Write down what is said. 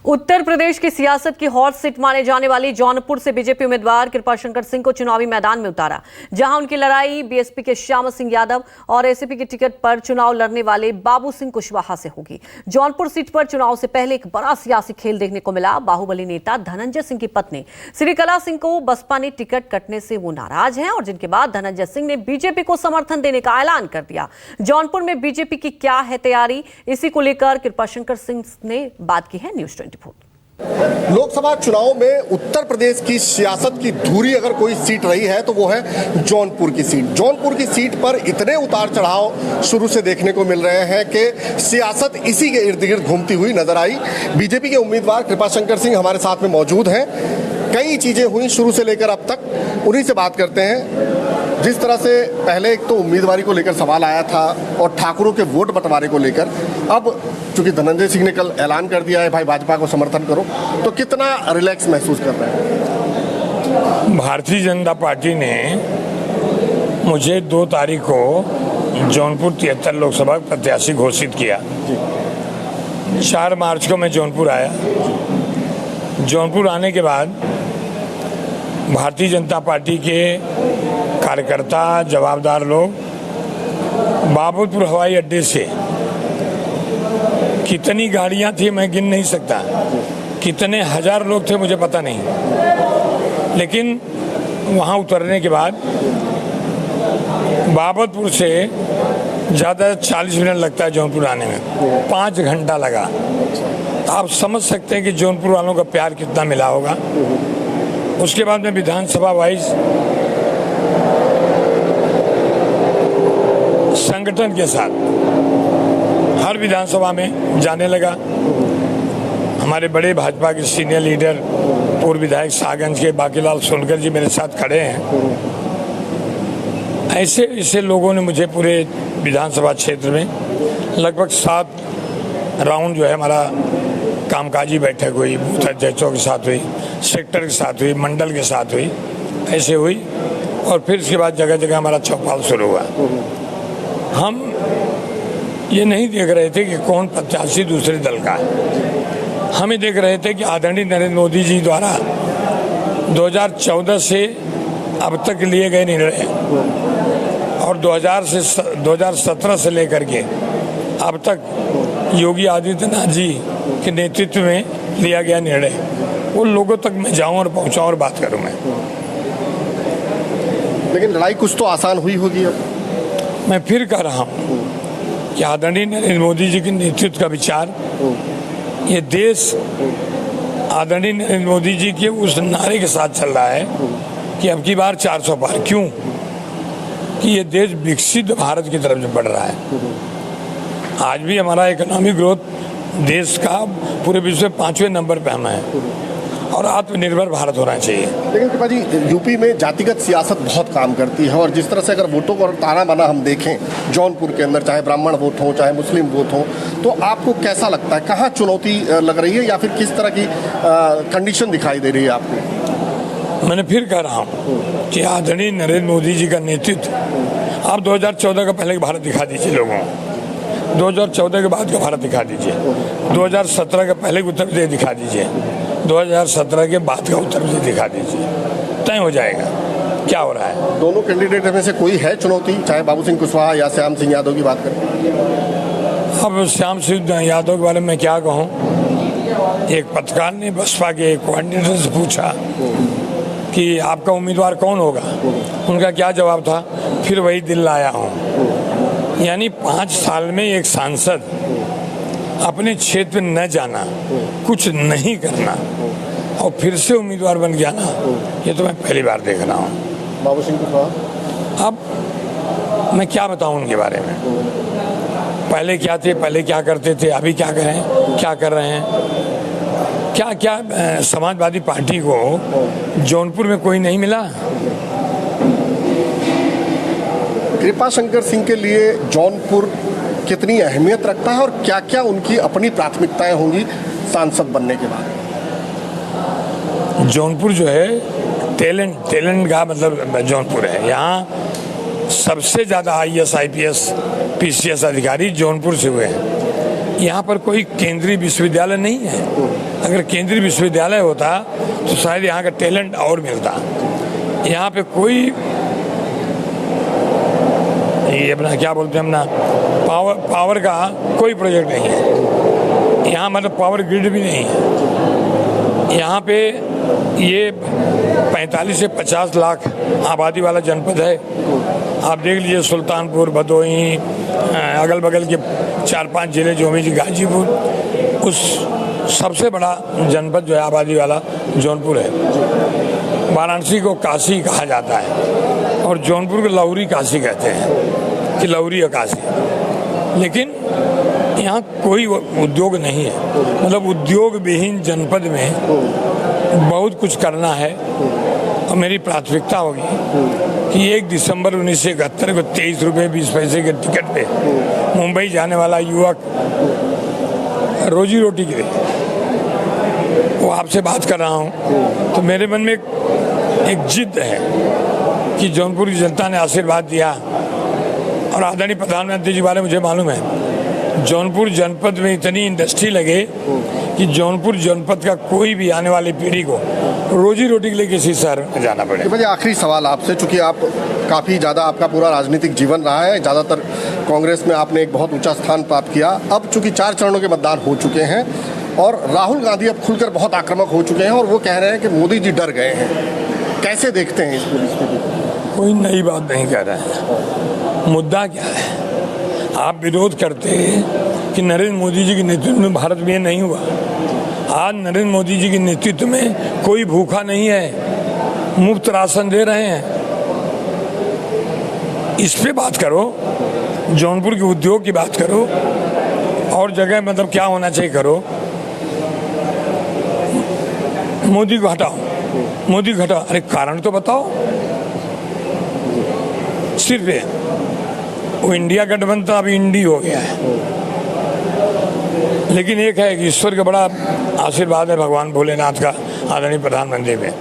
उत्तर प्रदेश की सियासत की हॉट सीट माने जाने वाली जौनपुर से बीजेपी उम्मीदवार कृपाशंकर सिंह को चुनावी मैदान में उतारा, जहां उनकी लड़ाई बीएसपी के श्याम सिंह यादव और एसपी की टिकट पर चुनाव लड़ने वाले बाबू सिंह कुशवाहा से होगी। जौनपुर सीट पर चुनाव से पहले एक बड़ा सियासी खेल देखने को मिला। बाहुबली नेता धनंजय सिंह की पत्नी श्रीकला सिंह को बसपा ने टिकट कटने से वो नाराज हैं और जिनके बाद धनंजय सिंह ने बीजेपी को समर्थन देने का ऐलान कर दिया। जौनपुर में बीजेपी की क्या है तैयारी, इसी को लेकर कृपाशंकर सिंह ने बात की है न्यूज़ 24। लोकसभा चुनाव में उत्तर प्रदेश की सियासत की धुरी अगर कोई सीट रही है तो वो है जौनपुर की सीट। जौनपुर की सीट पर इतने उतार चढ़ाव शुरू से देखने को मिल रहे हैं कि सियासत इसी के इर्द गिर्द घूमती हुई नजर आई। बीजेपी के उम्मीदवार कृपाशंकर सिंह हमारे साथ में मौजूद हैं। कई चीजें हुई शुरू से लेकर अब तक, उन्हीं से बात करते हैं। जिस तरह से पहले एक तो उम्मीदवारी को लेकर सवाल आया था और ठाकुरों के वोट बंटवारे को लेकर, अब चूंकि धनंजय सिंह ने कल ऐलान कर दिया है भाई भाजपा को समर्थन करो, तो कितना रिलैक्स महसूस कर रहे हैं? भारतीय जनता पार्टी ने मुझे 2 तारीख को जौनपुर 73 लोकसभा प्रत्याशी घोषित किया। 4 मार्च को मैं जौनपुर आया। जौनपुर आने के बाद भारतीय जनता पार्टी के कार्यकर्ता, जवाबदार लोग बाबुलपुर हवाई अड्डे से कितनी गाड़ियां थी मैं गिन नहीं सकता, कितने हजार लोग थे मुझे पता नहीं, लेकिन वहां उतरने के बाद बाबतपुर से ज़्यादा 40 मिनट लगता है जौनपुर आने में, 5 घंटा लगा। आप समझ सकते हैं कि जौनपुर वालों का प्यार कितना मिला होगा। उसके बाद में विधानसभा वाइज संगठन के साथ हर विधानसभा में जाने लगा। हमारे बड़े भाजपा के सीनियर लीडर, पूर्व विधायक शाहगंज के बाकीलाल सोनकर जी मेरे साथ खड़े हैं। ऐसे लोगों ने मुझे पूरे विधानसभा क्षेत्र में लगभग 7 राउंड जो है हमारा कामकाजी बैठक हुई, बूथ अध्यक्षों के साथ हुई, सेक्टर के साथ हुई, मंडल के साथ हुई, ऐसे हुई। और फिर इसके बाद जगह जगह हमारा चौपाल शुरू हुआ। हम ये नहीं देख रहे थे कि कौन प्रत्याशी दूसरे दल का है, हम ये देख रहे थे कि आदरणीय नरेंद्र मोदी जी द्वारा 2014 से अब तक लिए गए निर्णय और 2017 से लेकर के अब तक योगी आदित्यनाथ जी के नेतृत्व में लिया गया निर्णय, वो लोगों तक मैं जाऊं और पहुंचाऊं और बात करूं मैं। लेकिन लड़ाई कुछ तो आसान हुई होगी। अब मैं फिर कह रहा हूं कि आदरणीय नरेंद्र मोदी जी के नेतृत्व का विचार, ये देश आदरणीय नरेंद्र मोदी जी के उस नारे के साथ चल रहा है कि अब की बार 400 पार। क्यों? कि ये देश विकसित भारत की तरफ बढ़ रहा है। आज भी हमारा इकोनॉमिक ग्रोथ देश का पूरे विश्व में 5वें नंबर पे हमें है और आत्मनिर्भर भारत होना चाहिए। लेकिन कृपा जी, यूपी में जातिगत सियासत बहुत काम करती है और जिस तरह से अगर वोटों का ताना बाना हम देखें जौनपुर के अंदर, चाहे ब्राह्मण वोट हो चाहे मुस्लिम वोट हो, तो आपको कैसा लगता है, कहाँ चुनौती लग रही है या फिर किस तरह की कंडीशन दिखाई दे रही है आपको? मैंने फिर कह रहा हूँ कि आदरणीय नरेंद्र मोदी जी का नेतृत्व, आप 2014 का पहले का भारत दिखा दीजिए लोगों को, 2014 के बाद का भारत दिखा दीजिए, 2017 के पहले उत्तर प्रदेश दिखा दीजिए, 2017 के बाद का उत्तर प्रदेश दिखा दीजिए, तय हो जाएगा क्या हो रहा है। दोनों कैंडिडेट में से कोई है चुनौती, चाहे बाबू सिंह कुशवाहा या श्याम सिंह यादव की बात करें? अब श्याम सिंह यादव के बारे में क्या कहूँ। एक पत्रकार ने बसपा के कोऑर्डिनेटर से पूछा कि आपका उम्मीदवार कौन होगा, उनका क्या जवाब था, फिर वही दिल लाया हूँ। यानी 5 साल में एक सांसद अपने क्षेत्र में न जाना, कुछ नहीं करना और फिर से उम्मीदवार बन गया ना, ये तो मैं पहली बार देख रहा हूँ। बाबू सिंह कुशवाहा, अब मैं क्या बताऊँ उनके बारे में, पहले क्या थे, पहले क्या करते थे, अभी क्या करें, क्या कर रहे हैं, क्या क्या समाजवादी पार्टी को जौनपुर में कोई नहीं मिला। कृपाशंकर सिंह के लिए जौनपुर कितनी अहमियत रखता है और क्या क्या उनकी अपनी प्राथमिकताएं होंगी सांसद बनने के बाद? जौनपुर जो है टैलेंट का मतलब जौनपुर है। यहाँ सबसे ज़्यादा IAS, IPS, PCS अधिकारी जौनपुर से हुए हैं। यहाँ पर कोई केंद्रीय विश्वविद्यालय नहीं है। अगर केंद्रीय विश्वविद्यालय होता तो शायद यहाँ का टैलेंट और मिलता। यहाँ पे कोई ये अपना क्या बोलते हैं अपना पावर का कोई प्रोजेक्ट नहीं है यहाँ, मतलब पावर ग्रिड भी नहीं है यहाँ पे। ये 45 से 50 लाख आबादी वाला जनपद है। आप देख लीजिए सुल्तानपुर, भदोही, अगल बगल के 4-5 जिले जो भी गाजीपुर, उस सबसे बड़ा जनपद जो है आबादी वाला जौनपुर है। वाराणसी को काशी कहा जाता है और जौनपुर को लौरी काशी कहते हैं कि लौरी और काशी। लेकिन यहाँ कोई उद्योग नहीं है, मतलब उद्योग विहीन जनपद में बहुत कुछ करना है। और मेरी प्राथमिकता होगी कि 1 दिसंबर 1971 को 23 रुपये 20 पैसे के टिकट पे मुंबई जाने वाला युवक रोजी रोटी के लिए वो आपसे बात कर रहा हूँ, तो मेरे मन में एक जिद है कि जौनपुर की जनता ने आशीर्वाद दिया और आदरणीय प्रधानमंत्री जी बारे मुझे मालूम है। जौनपुर जनपद में इतनी इंडस्ट्री लगे कि जौनपुर जनपद का कोई भी आने वाली पीढ़ी को रोजी रोटी के लिए किसी शहर में जाना पड़े। मुझे आखिरी सवाल आपसे, चूंकि आप काफ़ी ज़्यादा आपका पूरा राजनीतिक जीवन रहा है, ज़्यादातर कांग्रेस में आपने एक बहुत ऊंचा स्थान प्राप्त किया। अब चूंकि 4 चरणों के मतदान हो चुके हैं और राहुल गांधी अब खुलकर बहुत आक्रामक हो चुके हैं और वो कह रहे हैं कि मोदी जी डर गए हैं, कैसे देखते हैं इस पूरी स्थिति? कोई नई बात नहीं कह रहा है। मुद्दा क्या है? आप विरोध करते कि नरेंद्र मोदी जी के नेतृत्व में भारत में नहीं हुआ। आज नरेंद्र मोदी जी के नेतृत्व में कोई भूखा नहीं है, मुफ्त राशन दे रहे हैं। इस पे बात करो, जौनपुर के उद्योग की बात करो, और जगह मतलब क्या होना चाहिए करो। मोदी को हटाओ, मोदी को हटाओ, अरे कारण तो बताओ। सिर्फ वो इंडिया गठबंधन अभी इंडी हो गया है, लेकिन एक है कि ईश्वर का बड़ा आशीर्वाद है भगवान भोलेनाथ का आदरणीय प्रधानमंत्री में।